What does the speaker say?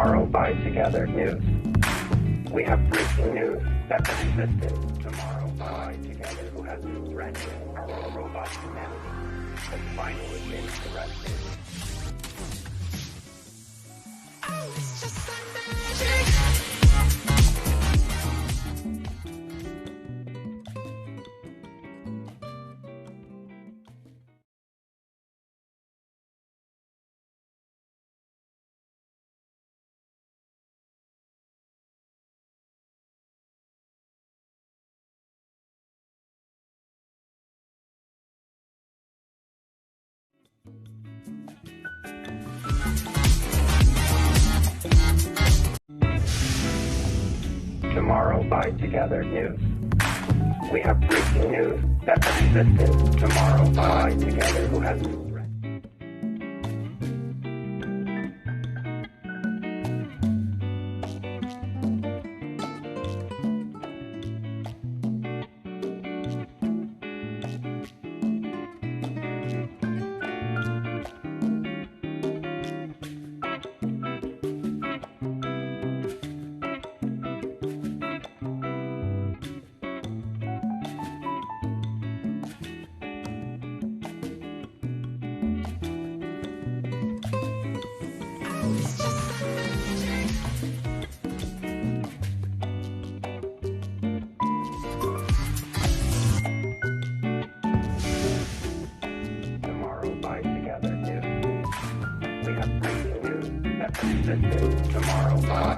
Tomorrow by Together News. We have breaking news that persisted. Tomorrow by Together, who has been threatening our robot humanity, has finally been arrested. Tomorrow by Together News. We have breaking news that persisted. Tomorrow by Together, who has been Tomorrow by